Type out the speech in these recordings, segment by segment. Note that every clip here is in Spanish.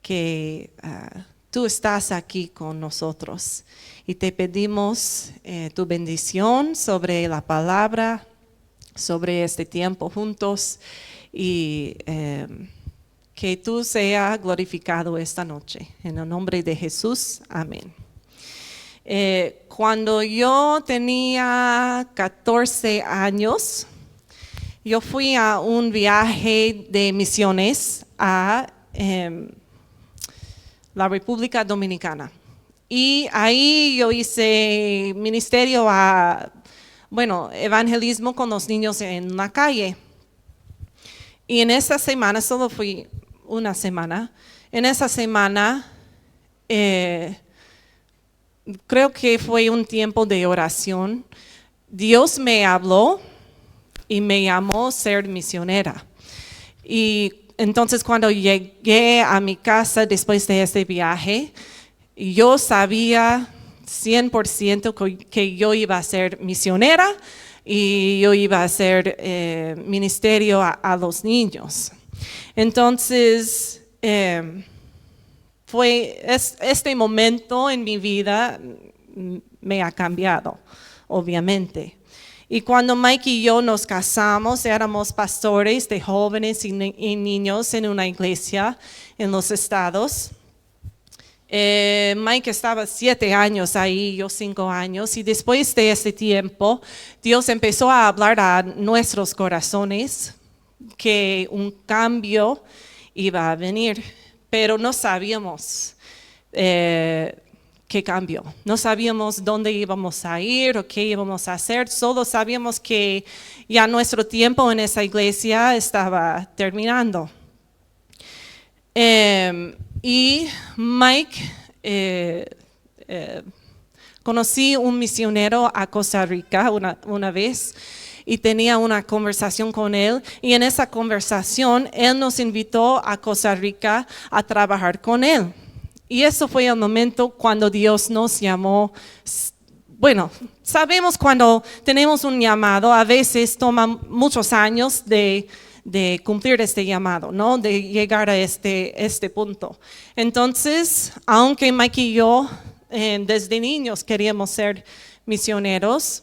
que tú estás aquí con nosotros y te pedimos tu bendición sobre la palabra, sobre este tiempo juntos y que tú seas glorificado esta noche. En el nombre de Jesús, amén. Cuando yo tenía 14 años, yo fui a un viaje de misiones a la República Dominicana. Y ahí yo hice ministerio evangelismo con los niños en la calle. Y en esa semana, solo fui una semana, en esa semana creo que fue un tiempo de oración. Dios me habló y me llamó a ser misionera. Y entonces cuando llegué a mi casa después de este viaje, yo sabía 100% que yo iba a ser misionera y yo iba a hacer ministerio a los niños. Entonces, este momento en mi vida me ha cambiado, obviamente. Y cuando Mike y yo nos casamos, éramos pastores de jóvenes y niños en una iglesia en los Estados. Mike estaba 7 años ahí, yo 5 años, y después de ese tiempo, Dios empezó a hablar a nuestros corazones que un cambio iba a venir, pero no sabíamos qué cambio. No sabíamos dónde íbamos a ir o qué íbamos a hacer, solo sabíamos que ya nuestro tiempo en esa iglesia estaba terminando. Y Mike, conocí un misionero a Costa Rica una vez y tenía una conversación con él, y en esa conversación él nos invitó a Costa Rica a trabajar con él. Y eso fue el momento cuando Dios nos llamó. Bueno, sabemos cuando tenemos un llamado, a veces toma muchos años de cumplir este llamado, ¿no? De llegar a este punto. Entonces, aunque Mike y yo desde niños queríamos ser misioneros,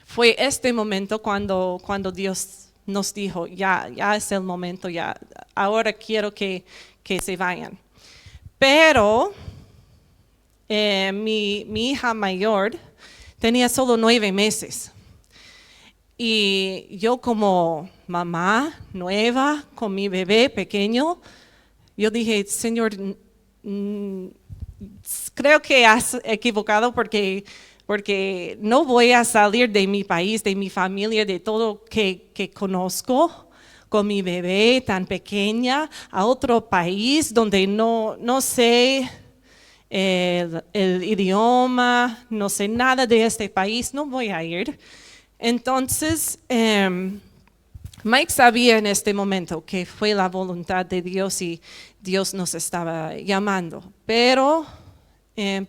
fue este momento cuando Dios nos dijo, ya es el momento, ya, ahora quiero que se vayan. Pero mi hija mayor tenía solo 9 meses. Y yo como mamá nueva, con mi bebé pequeño, yo dije, Señor, creo que has equivocado porque no voy a salir de mi país, de mi familia, de todo que conozco, con mi bebé tan pequeña, a otro país donde no sé el idioma, no sé nada de este país, no voy a ir. Entonces, Mike sabía en este momento que fue la voluntad de Dios y Dios nos estaba llamando, pero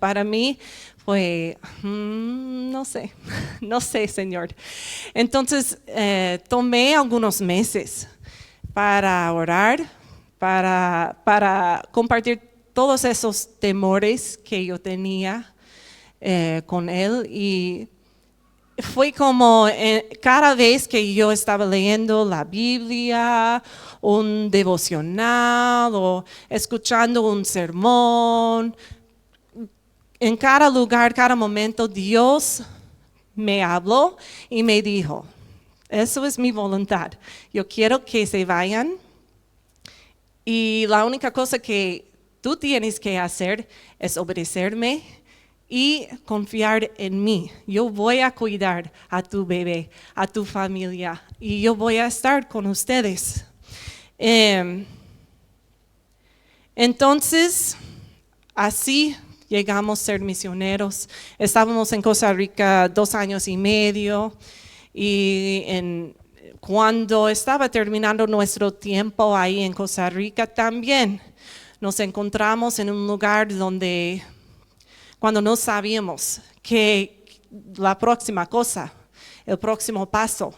para mí fue, no sé, Señor. Entonces, tomé algunos meses para orar, para compartir todos esos temores que yo tenía con Él, y fue como cada vez que yo estaba leyendo la Biblia, un devocional o escuchando un sermón, en cada lugar, cada momento, Dios me habló y me dijo, eso es mi voluntad. Yo quiero que se vayan y la única cosa que tú tienes que hacer es obedecerme y confiar en mí. Yo voy a cuidar a tu bebé, a tu familia, y yo voy a estar con ustedes. Entonces, así llegamos a ser misioneros. Estábamos en Costa Rica 2 años y medio, y cuando estaba terminando nuestro tiempo ahí en Costa Rica, también nos encontramos en un lugar donde cuando no sabíamos que la próxima cosa, el próximo paso.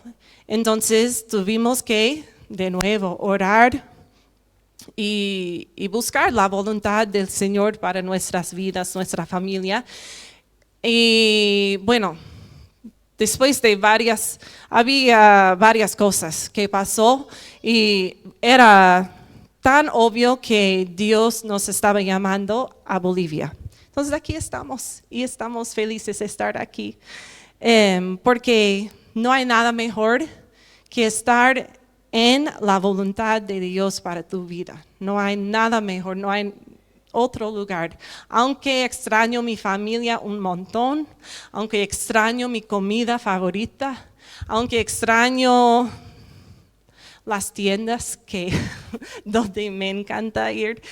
Entonces tuvimos que de nuevo orar y buscar la voluntad del Señor para nuestras vidas, nuestra familia. Y bueno, después de había varias cosas que pasó y era tan obvio que Dios nos estaba llamando a Bolivia. Entonces aquí estamos y estamos felices de estar aquí, porque no hay nada mejor que estar en la voluntad de Dios para tu vida. No hay nada mejor, no hay otro lugar. Aunque extraño mi familia un montón, aunque extraño mi comida favorita, aunque extraño las tiendas donde me encanta ir,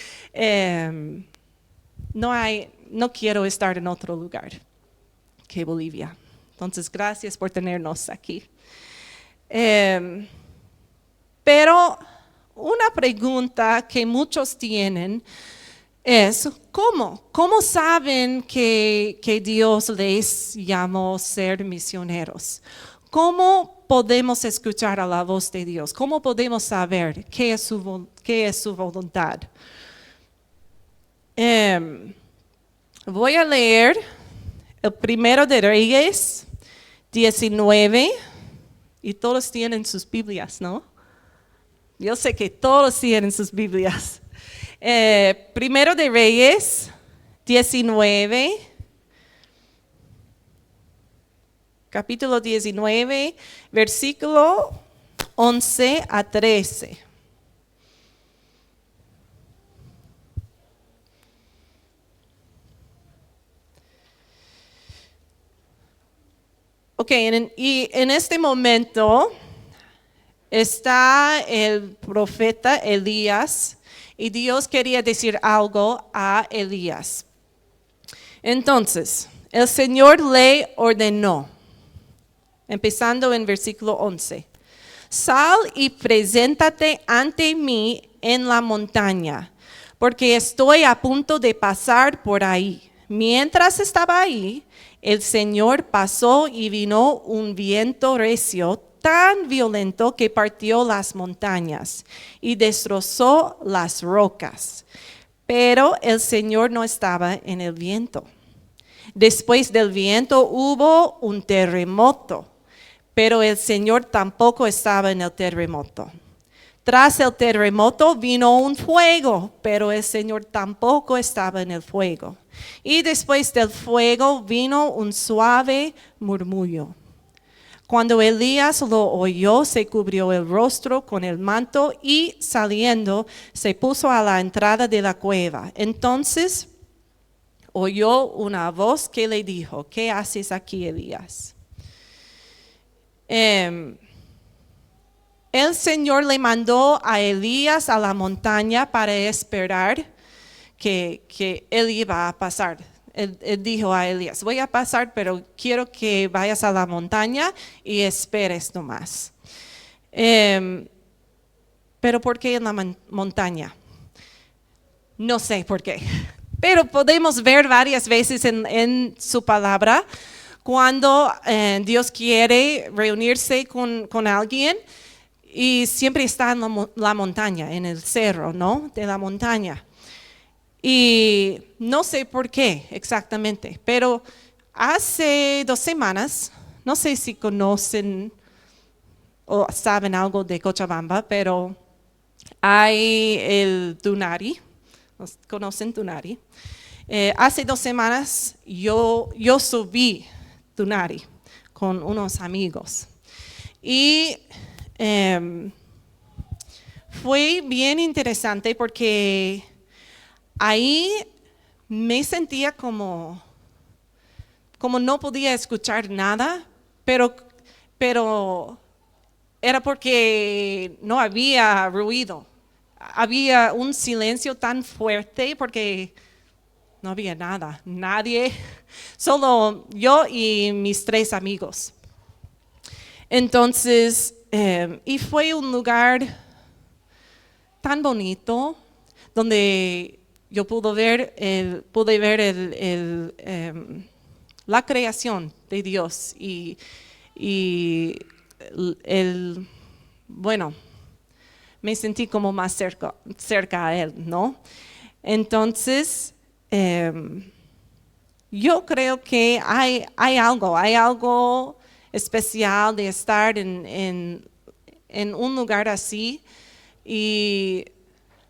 no quiero estar en otro lugar que Bolivia. Entonces, gracias por tenernos aquí. Pero una pregunta que muchos tienen es, ¿cómo? ¿Cómo saben que Dios les llamó a ser misioneros? ¿Cómo podemos escuchar a la voz de Dios? ¿Cómo podemos saber qué es su voluntad? Voy a leer el primero de Reyes 19, y todos tienen sus Biblias, ¿no? Yo sé que todos tienen sus Biblias. Primero de Reyes 19, capítulo 19, versículo 11 a 13. Ok, y en este momento está el profeta Elías y Dios quería decir algo a Elías. Entonces, el Señor le ordenó, empezando en versículo 11, sal y preséntate ante mí en la montaña, porque estoy a punto de pasar por ahí. Mientras estaba ahí, el Señor pasó y vino un viento recio tan violento que partió las montañas y destrozó las rocas. Pero el Señor no estaba en el viento. Después del viento hubo un terremoto, pero el Señor tampoco estaba en el terremoto. Tras el terremoto vino un fuego, pero el Señor tampoco estaba en el fuego. Y después del fuego vino un suave murmullo. Cuando Elías lo oyó, se cubrió el rostro con el manto y saliendo se puso a la entrada de la cueva. Entonces oyó una voz que le dijo, ¿qué haces aquí, Elías? El Señor le mandó a Elías a la montaña para esperar que él iba a pasar. Él dijo a Elías, voy a pasar, pero quiero que vayas a la montaña y esperes nomás. Pero ¿por qué en la montaña? No sé por qué, pero podemos ver varias veces en su palabra cuando Dios quiere reunirse con alguien y siempre está en la montaña, en el cerro, ¿no? De la montaña. Y no sé por qué exactamente, pero hace 2 semanas, no sé si conocen o saben algo de Cochabamba, pero hay el Tunari. ¿Conocen Tunari? Hace 2 semanas yo subí Tunari con unos amigos y fue bien interesante porque ahí me sentía como no podía escuchar nada, pero era porque no había ruido. Había un silencio tan fuerte porque no había nada, nadie, solo yo y mis 3 amigos. Entonces, y fue un lugar tan bonito donde yo pude ver la creación de Dios y bueno, me sentí como más cerca a Él, ¿no? Entonces, yo creo que hay algo especial de estar en un lugar así y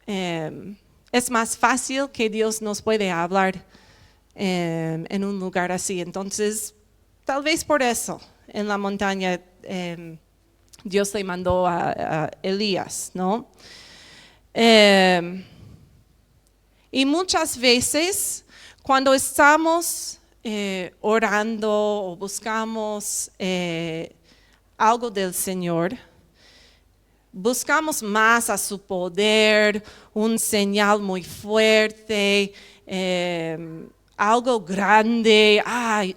es más fácil que Dios nos puede hablar en un lugar así. Entonces, tal vez por eso en la montaña Dios le mandó a Elías, ¿no? Y muchas veces cuando estamos orando o buscamos algo del Señor, buscamos más a su poder, un señal muy fuerte, algo grande. Ay,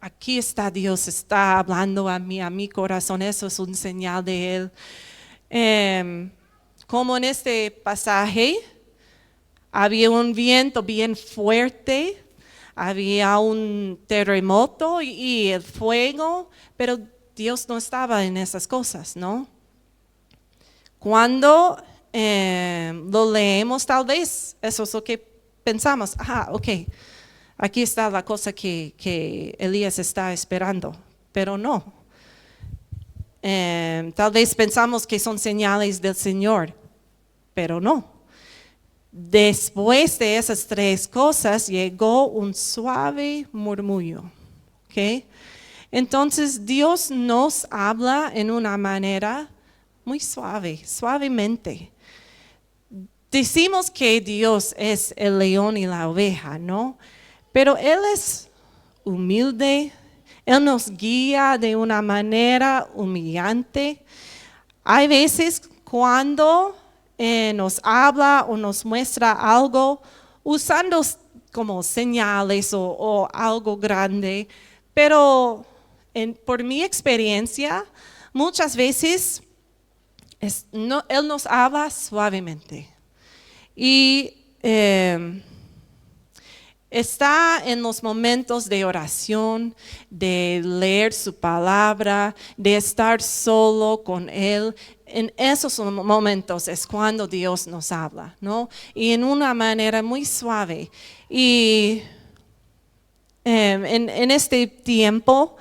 aquí está Dios, está hablando a mi corazón, eso es un señal de Él. Como en este pasaje, había un viento bien fuerte, había un terremoto y el fuego, pero Dios no estaba en esas cosas, ¿no? Cuando lo leemos, tal vez eso es lo que pensamos. Ok, aquí está la cosa que Elías está esperando, pero no. Tal vez pensamos que son señales del Señor, pero no. Después de esas tres cosas llegó un suave murmullo. ¿Okay? Entonces Dios nos habla en una manera muy suave, suavemente. Decimos que Dios es el león y la oveja, ¿no? Pero Él es humilde, Él nos guía de una manera humillante. Hay veces cuando nos habla o nos muestra algo usando como señales o algo grande, pero por mi experiencia, muchas veces Él nos habla suavemente. Y está en los momentos de oración, de leer su palabra, de estar solo con Él. En esos momentos es cuando Dios nos habla, ¿no? Y en una manera muy suave. Y en este tiempo,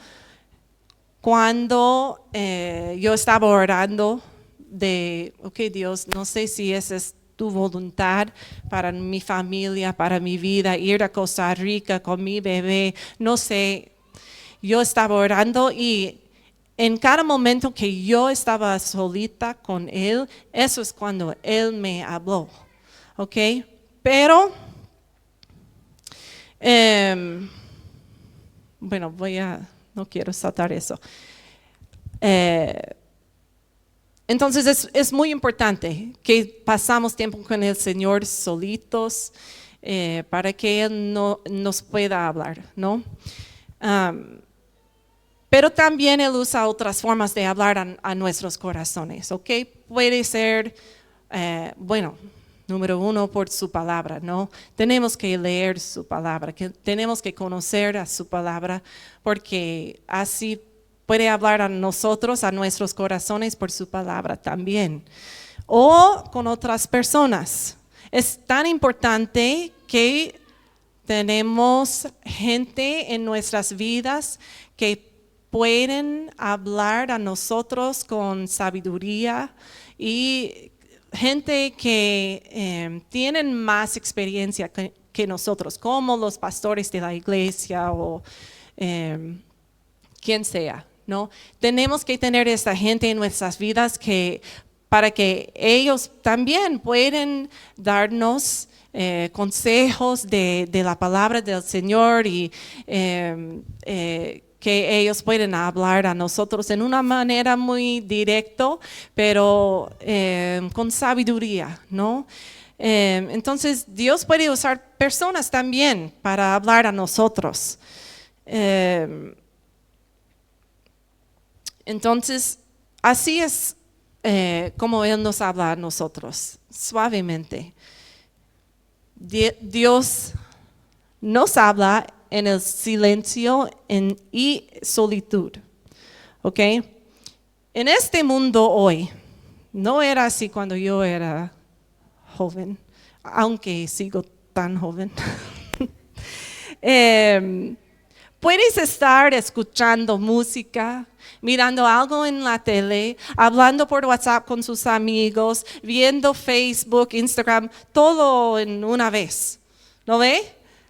cuando yo estaba orando ok, Dios, no sé si esa es tu voluntad para mi familia, para mi vida, ir a Costa Rica con mi bebé, no sé. Yo estaba orando y en cada momento que yo estaba solita con Él, eso es cuando Él me habló, ¿ok? Pero, bueno, no quiero saltar eso. Entonces es muy importante que pasamos tiempo con el Señor solitos para que Él nos pueda hablar, ¿no? Pero también Él usa otras formas de hablar a nuestros corazones, ¿ok? Puede ser, bueno, número uno, por su palabra, ¿no? Tenemos que leer su palabra, tenemos que conocer a su palabra, porque así puede hablar a nosotros, a nuestros corazones por su palabra también. O con otras personas. Es tan importante que tenemos gente en nuestras vidas que pueden hablar a nosotros con sabiduría y gente que tienen más experiencia que nosotros, como los pastores de la iglesia o quien sea, ¿no? Tenemos que tener esta gente en nuestras vidas para que ellos también puedan darnos consejos de la palabra del Señor y que ellos pueden hablar a nosotros en una manera muy directa, pero con sabiduría, ¿no? Entonces Dios puede usar personas también para hablar a nosotros. Entonces, así es como Él nos habla a nosotros, suavemente. Dios nos habla en el silencio y solitud, ¿ok? En este mundo hoy, No era así cuando yo era joven, aunque sigo tan joven. Em, Puedes estar escuchando música, mirando algo en la tele, hablando por WhatsApp con sus amigos, viendo Facebook, Instagram, todo en una vez. ¿No ve?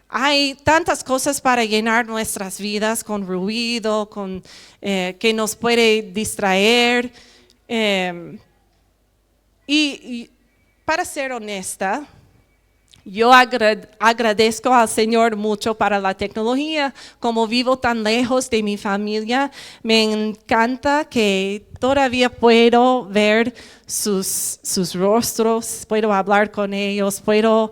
Hay tantas cosas para llenar nuestras vidas con ruido, que nos puede distraer. Eh, y para ser honesta, yo agradezco al Señor mucho para la tecnología. Como vivo tan lejos de mi familia, me encanta que todavía puedo ver sus rostros, puedo hablar con ellos, puedo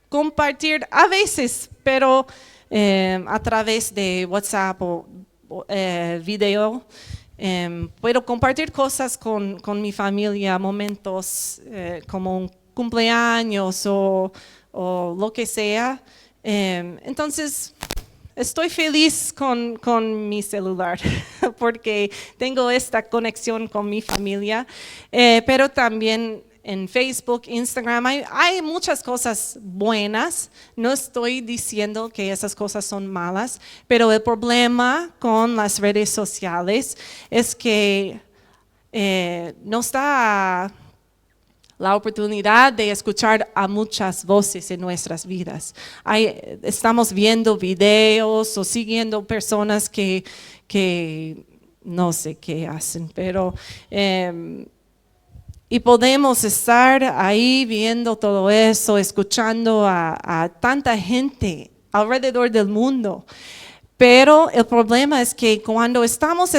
compartir a veces, pero a través de WhatsApp o video. Puedo compartir cosas con mi familia, momentos como un cumpleaños o lo que sea. Entonces, estoy feliz con mi celular porque tengo esta conexión con mi familia, pero también en Facebook, Instagram, hay muchas cosas buenas. No estoy diciendo que esas cosas son malas, pero el problema con las redes sociales es que nos da la oportunidad de escuchar a muchas voces en nuestras vidas. Estamos viendo videos o siguiendo personas que no sé qué hacen, pero y podemos estar ahí viendo todo eso, escuchando a tanta gente alrededor del mundo. Pero el problema es que cuando estamos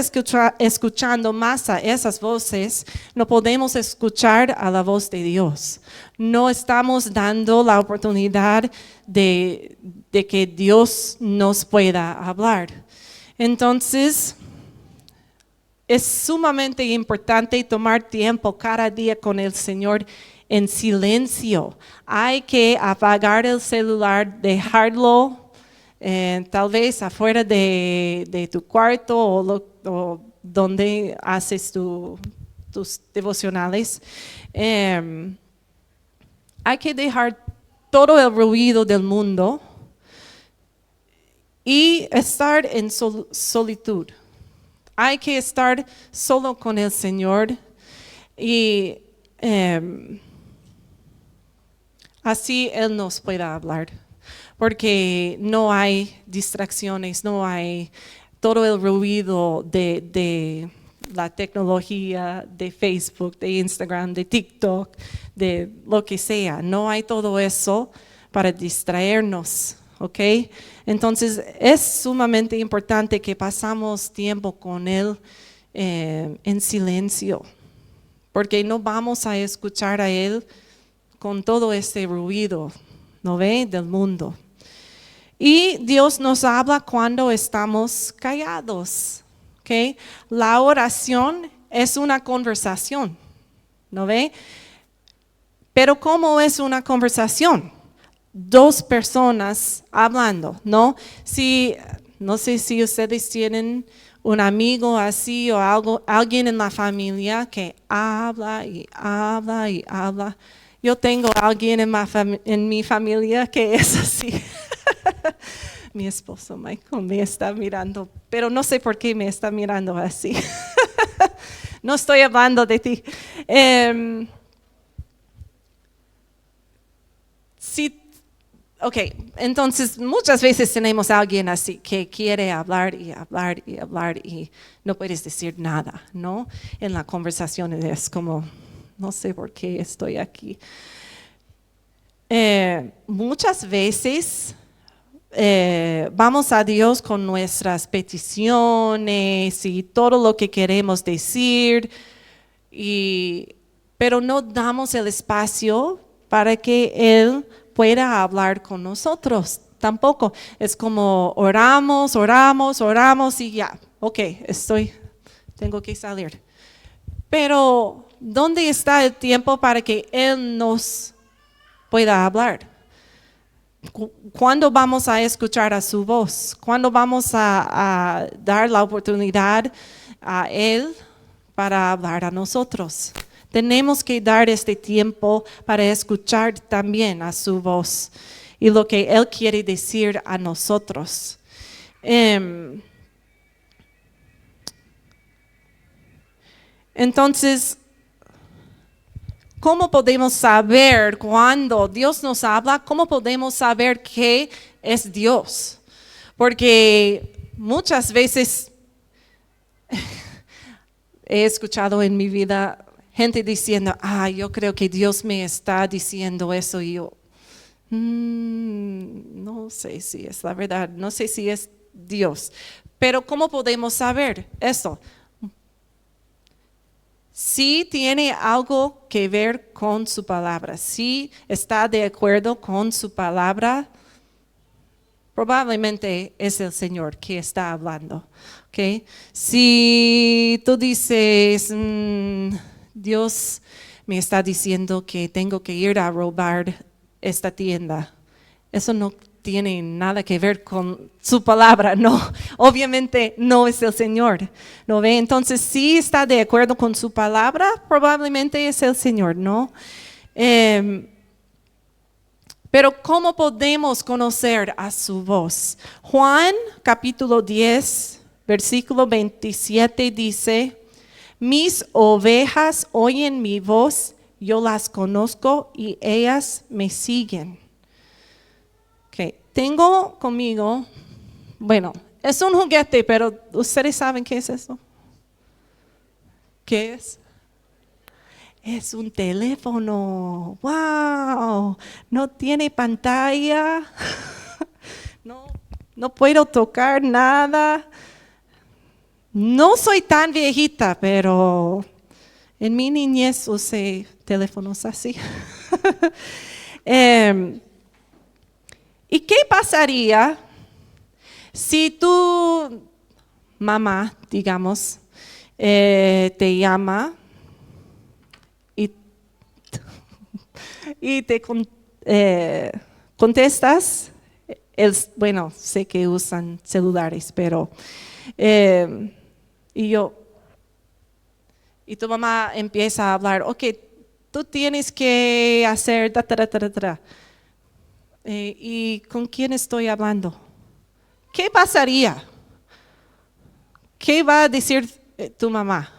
escuchando más a esas voces, no podemos escuchar a la voz de Dios. No estamos dando la oportunidad de que Dios nos pueda hablar. Entonces, es sumamente importante tomar tiempo cada día con el Señor en silencio. Hay que apagar el celular, dejarlo tal vez afuera de tu cuarto o donde haces tus devocionales. Hay que dejar todo el ruido del mundo y estar en solitud. Hay que estar solo con el Señor y así Él nos pueda hablar. Porque no hay distracciones, no hay todo el ruido de la tecnología, de Facebook, de Instagram, de TikTok, de lo que sea. No hay todo eso para distraernos. ¿Ok? Entonces es sumamente importante que pasamos tiempo con Él en silencio, porque no vamos a escuchar a Él con todo ese ruido, ¿no ve? Del mundo. Y Dios nos habla cuando estamos callados. ¿Ok? La oración es una conversación, ¿no ve? Pero ¿cómo es una conversación? Dos personas hablando, ¿no? No sé si ustedes tienen un amigo así o alguien en la familia que habla y habla y habla. Yo tengo a alguien en mi familia que es así. Mi esposo Michael me está mirando, pero no sé por qué me está mirando así. No estoy hablando de ti. Ok, entonces muchas veces tenemos a alguien así que quiere hablar y hablar y hablar y no puedes decir nada, ¿no? En la conversación es como, no sé por qué estoy aquí. Muchas veces vamos a Dios con nuestras peticiones y todo lo que queremos decir, pero no damos el espacio para que Él pueda hablar con nosotros. Tampoco. Es como oramos, oramos, oramos y ya. Ok, tengo que salir. Pero, ¿dónde está el tiempo para que Él nos pueda hablar? ¿Cuándo vamos a escuchar a su voz? ¿Cuándo vamos a dar la oportunidad a Él para hablar a nosotros. Tenemos que dar este tiempo para escuchar también a su voz y lo que Él quiere decir a nosotros. Entonces, ¿cómo podemos saber cuando Dios nos habla? ¿Cómo podemos saber qué es Dios? Porque muchas veces he escuchado en mi vida gente diciendo, yo creo que Dios me está diciendo eso y yo, no sé si es la verdad, no sé si es Dios. Pero ¿cómo podemos saber eso? Si tiene algo que ver con su palabra, si está de acuerdo con su palabra, probablemente es el Señor que está hablando. ¿Okay? Si tú dices, Dios me está diciendo que tengo que ir a robar esta tienda, eso no tiene nada que ver con su palabra, no, obviamente no es el Señor, ¿no ve? Entonces, si está de acuerdo con su palabra, probablemente es el Señor, ¿no? Pero ¿cómo podemos conocer a su voz? Juan capítulo 10, versículo 27 dice, mis ovejas oyen mi voz, yo las conozco y ellas me siguen. Okay. Tengo conmigo, bueno, es un juguete, pero ¿ustedes saben qué es eso? ¿Qué es? Es un teléfono. ¡Wow! No tiene pantalla. No puedo tocar nada. No soy tan viejita, pero en mi niñez usé teléfonos así. ¿Y qué pasaría si tu mamá, digamos, te llama y te contestas? Bueno, sé que usan celulares, pero y tu mamá empieza a hablar, ok, tú tienes que hacer ¿y con quién estoy hablando? ¿Qué pasaría? ¿Qué va a decir tu mamá?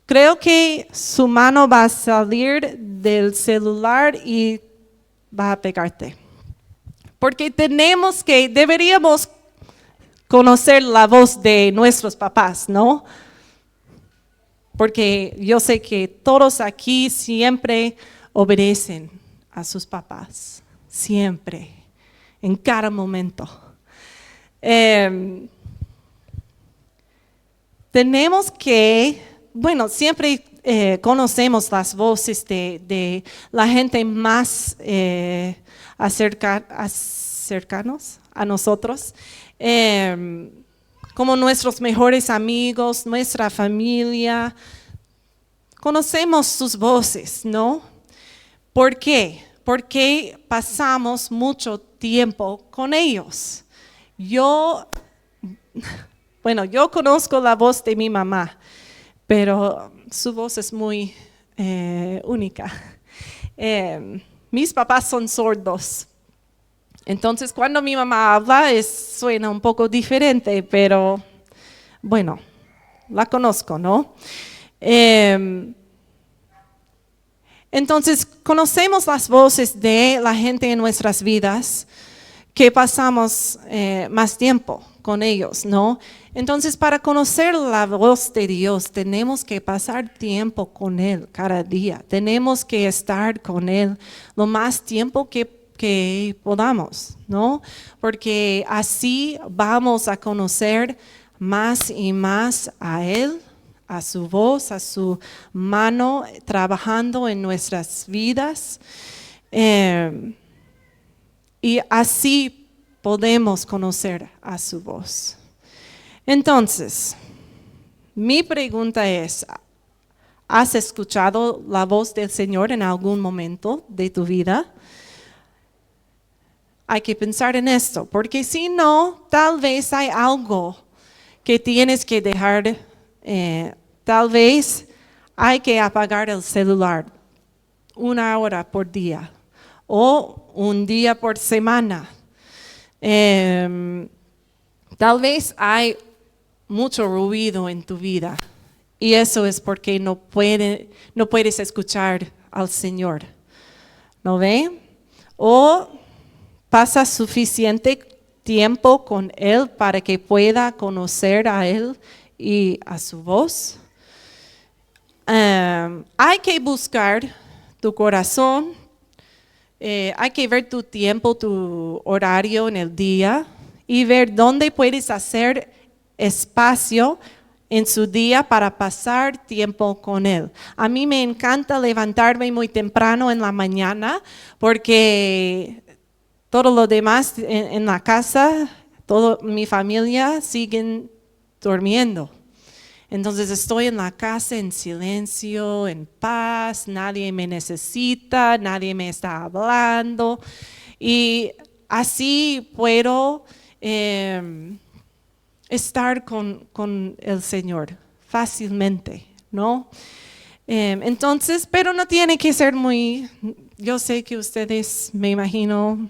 Creo que su mano va a salir del celular y va a pegarte. Porque deberíamos conocer la voz de nuestros papás, ¿no? Porque yo sé que todos aquí siempre obedecen a sus papás, siempre, en cada momento. Tenemos que, bueno, siempre conocemos las voces de la gente más cercanos a nosotros, como nuestros mejores amigos, nuestra familia. Conocemos sus voces, ¿no? ¿Por qué? Porque pasamos mucho tiempo con ellos. Yo conozco la voz de mi mamá, pero su voz es muy única. Mis papás son sordos. Entonces, cuando mi mamá habla, suena un poco diferente, pero bueno, la conozco, ¿no? Entonces, conocemos las voces de la gente en nuestras vidas que pasamos más tiempo con ellos, ¿no? Entonces, para conocer la voz de Dios, tenemos que pasar tiempo con Él cada día. Tenemos que estar con Él lo más tiempo que podamos, ¿no? Porque así vamos a conocer más y más a Él, a su voz, a su mano trabajando en nuestras vidas. Y así podemos conocer a su voz. Entonces, mi pregunta es, ¿has escuchado la voz del Señor en algún momento de tu vida? Hay que pensar en esto, porque si no, tal vez hay algo que tienes que dejar tal vez hay que apagar el celular 1 hora por día o un día por semana. Tal vez hay mucho ruido en tu vida y eso es porque no puedes escuchar al Señor. ¿No ve? O pasa suficiente tiempo con Él para que pueda conocer a Él y a su voz. Hay que buscar tu corazón, hay que ver tu tiempo, tu horario en el día y ver dónde puedes hacer espacio en su día para pasar tiempo con Él. A mí me encanta levantarme muy temprano en la mañana porque todo lo demás en la casa, toda mi familia siguen durmiendo. Entonces estoy en la casa en silencio, en paz, nadie me necesita, nadie me está hablando y así puedo estar con el Señor fácilmente, ¿no? Entonces, pero no tiene que ser yo sé que ustedes, me imagino,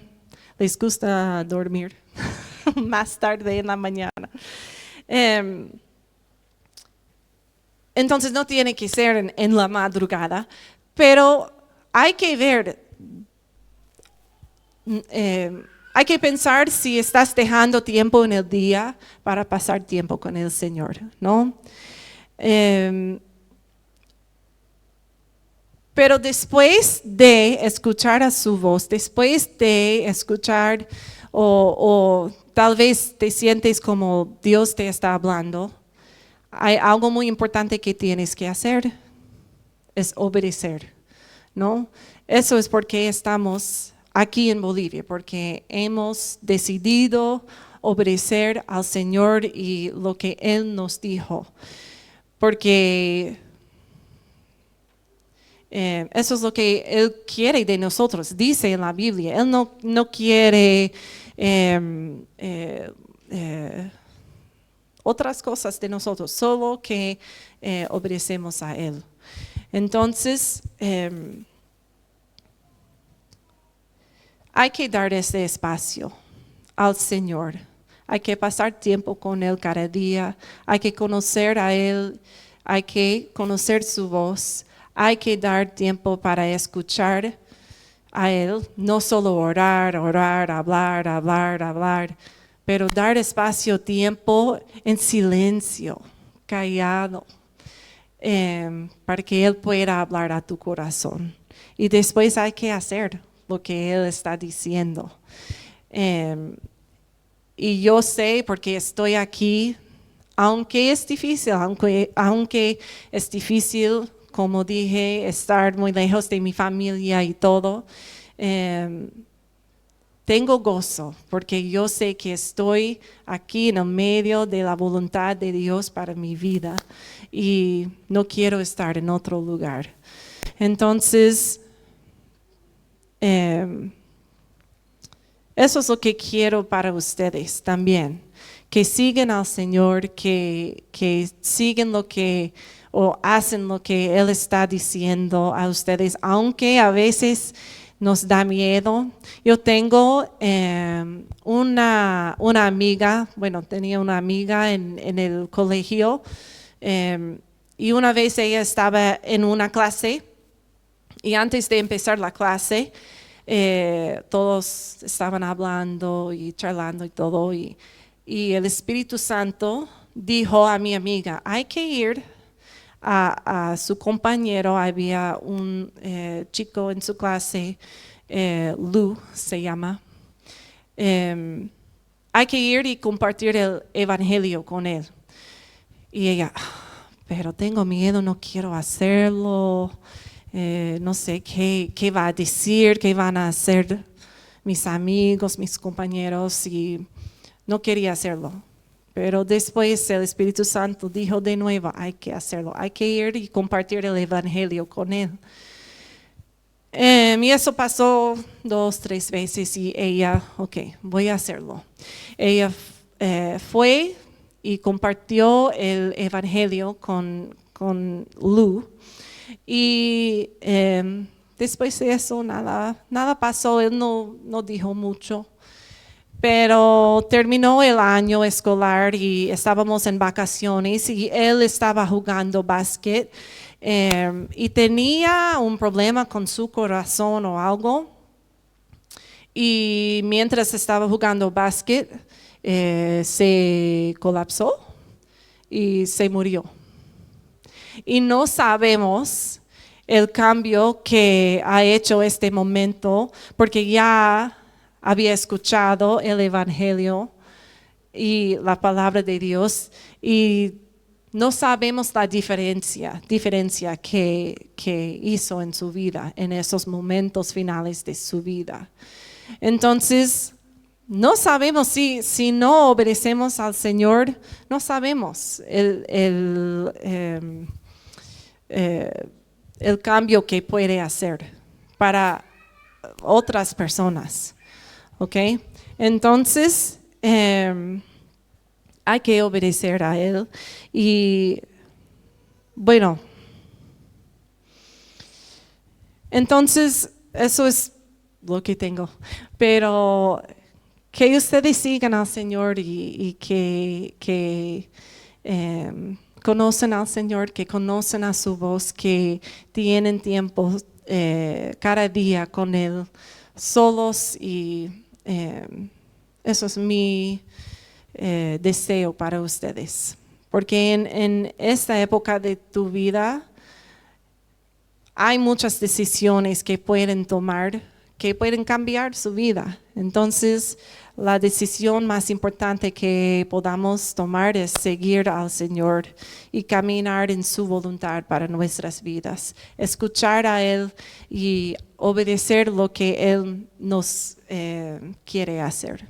les gusta dormir más tarde en la mañana. Entonces no tiene que ser en la madrugada, pero hay que ver, hay que pensar si estás dejando tiempo en el día para pasar tiempo con el Señor, ¿no? Pero después de escuchar a su voz, después de escuchar o tal vez te sientes como Dios te está hablando, hay algo muy importante que tienes que hacer, es obedecer, ¿no? Eso es porque estamos aquí en Bolivia, porque hemos decidido obedecer al Señor y lo que Él nos dijo, porque eso es lo que Él quiere de nosotros, dice en la Biblia. Él no quiere otras cosas de nosotros, solo que obedecemos a Él. Entonces, hay que dar ese espacio al Señor. Hay que pasar tiempo con Él cada día. Hay que conocer a Él. Hay que conocer su voz. Hay que dar tiempo para escuchar a Él. No solo orar, hablar, pero dar espacio, tiempo en silencio, callado, para que Él pueda hablar a tu corazón. Y después hay que hacer lo que Él está diciendo. Y yo sé, porque estoy aquí, aunque es difícil, aunque es difícil, como dije, estar muy lejos de mi familia y todo, tengo gozo, porque yo sé que estoy aquí en el medio de la voluntad de Dios para mi vida y no quiero estar en otro lugar. Entonces, eso es lo que quiero para ustedes también, que sigan al Señor, que siguen lo que o hacen lo que Él está diciendo a ustedes, aunque a veces nos da miedo. Yo tengo una amiga, tenía una amiga en el colegio y una vez ella estaba en una clase y antes de empezar la clase, todos estaban hablando y charlando y todo y el Espíritu Santo dijo a mi amiga, hay que ir a su compañero. Había un chico en su clase, Lu se llama. Hay que ir y compartir el evangelio con él. Y ella, pero tengo miedo, no quiero hacerlo. No sé qué va a decir, qué van a hacer mis amigos, mis compañeros, y no quería hacerlo. Pero después el Espíritu Santo dijo de nuevo, hay que hacerlo, hay que ir y compartir el evangelio con él. Y eso pasó 2-3 veces y ella, ok, voy a hacerlo. Ella fue y compartió el evangelio con con Lou. Y después de eso nada pasó, él no dijo mucho. Pero terminó el año escolar y estábamos en vacaciones y él estaba jugando básquet y tenía un problema con su corazón o algo. Y mientras estaba jugando básquet, se colapsó y se murió. Y no sabemos el cambio que ha hecho este momento, porque ya había escuchado el Evangelio y la palabra de Dios y no sabemos la diferencia que hizo en su vida, en esos momentos finales de su vida. Entonces, no sabemos si no obedecemos al Señor, no sabemos el cambio que puede hacer para otras personas. ¿Ok? Entonces, hay que obedecer a Él. Y bueno, entonces eso es lo que tengo. Pero que ustedes sigan al Señor y que conocen al Señor, que conocen a su voz, que tienen tiempo cada día con Él, solos y eso es mi deseo para ustedes. Porque en esta época de tu vida hay muchas decisiones que pueden tomar, que pueden cambiar su vida. Entonces, la decisión más importante que podamos tomar es seguir al Señor y caminar en su voluntad para nuestras vidas. Escuchar a Él y obedecer lo que Él nos quiere hacer.